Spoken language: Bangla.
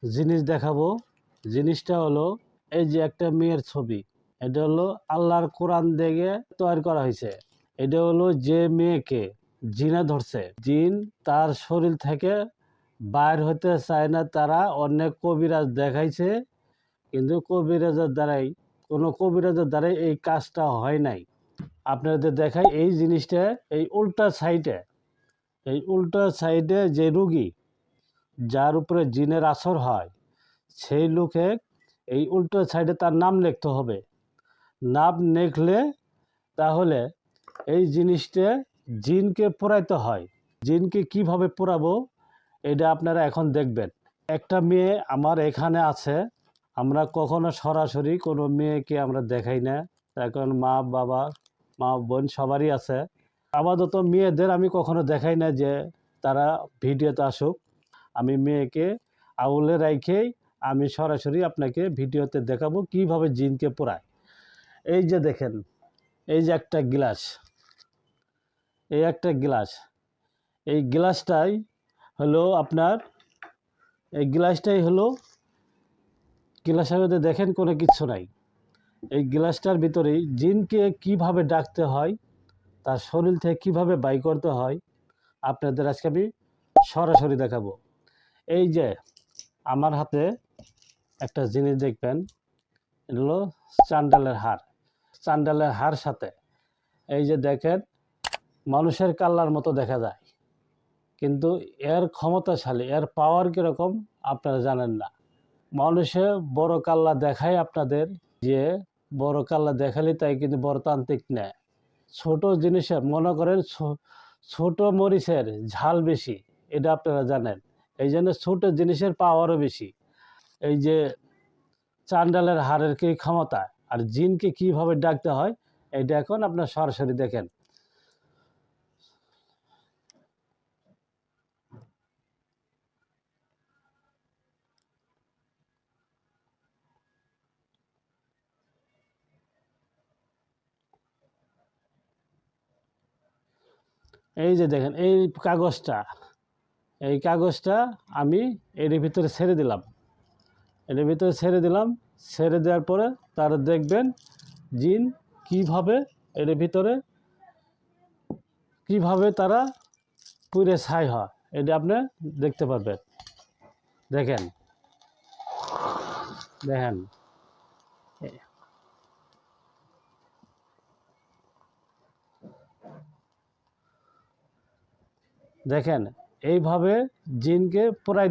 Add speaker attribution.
Speaker 1: জিনিস দেখাবো। জিনিসটা হলো এই যে একটা মেয়ের ছবি। এটা হলো আল্লাহর কোরআন দেখে তৈরি করা হয়েছে। এটা হলো যে মেয়েকে জিনে ধরছে, জিন তার শরীর থেকে বাইর হতে চায় না, তারা অনেক কবিরাজ দেখাইছে, কিন্তু কোনো কবিরাজের দ্বারাই এই কাজটা হয় নাই। আপনাদের দেখাই এই জিনিসটা। এই উল্টা সাইডে যে রুগী, যার উপরে জিনের আসর হয়, সেই লোকে এই উল্টো সাইডে তার নাম লিখতে হবে। নাম লিখলে তাহলে এই জিনিসটা জিনকে পোড়াইতে হয়। জিনকে কিভাবে পোড়াবো এটা আপনারা এখন দেখবেন। একটা মেয়ে আমার এখানে আছে। আমরা কখনো সরাসরি কোনো মেয়েকে আমরা দেখাই না, এখন মা বোন সবারই আছে। আপাতত মেয়েদের আমি কখনো দেখাই না যে তারা ভিডিওতে আসুক। আমি মেয়েকে আউলে রাইখেই আমি সরাসরি আপনাকে ভিডিওতে দেখাবো কিভাবে জিনকে পোড়ায়। এই যে দেখেন, এই যে একটা গ্লাস, এই গ্লাসটাই হলো আপনার, এই গ্লাসটাই হলো, গ্লাসের মধ্যে দেখেন কোনো কিছু নাই। এই গ্লাসটার ভিতরেই জিনকে কিভাবে ডাকতে হয়, তার শরীর থেকে কিভাবে বাই করতে হয়, আপনাদের আজকে আমি সরাসরি দেখাবো। এই যে আমার হাতে একটা জিনিস দেখবেন, এটা হলো চান্ডালের হার সাথে এই যে দেখেন মানুষের কাল্লার মতো দেখা যায়, কিন্তু এর ক্ষমতাশালী, এর পাওয়ার কীরকম আপনারা জানেন না। মানুষে বড় কাল্লা দেখায় আপনাদের, যে বড় কাল্লা দেখালে তাই কিন্তু বড় তান্ত্রিক নেয়। ছোট জিনিসের মনে করেন ছোট মরিচের ঝাল বেশি, এটা আপনারা জানেন। এই জন্য ছোট জিনিসের পাওয়ারও বেশি। এই যে চান্ডালের হারের কি ক্ষমতা, আর জিনকে কিভাবে ডাকতে হয়, এটা এখন আপনার সরাসরি দেখেন। এই যে দেখেন এই কাগজটা আমি এর ভিতরে ছেড়ে দিলাম। ছেড়ে দেওয়ার পরে তারা দেখবেন জিন কিভাবে এর ভিতরে তারা পুড়ে ছাই হয়, এটা আপনি দেখতে পারবেন। দেখেন দেখেন দেখেন এইভাবে জিনকে পোড়াই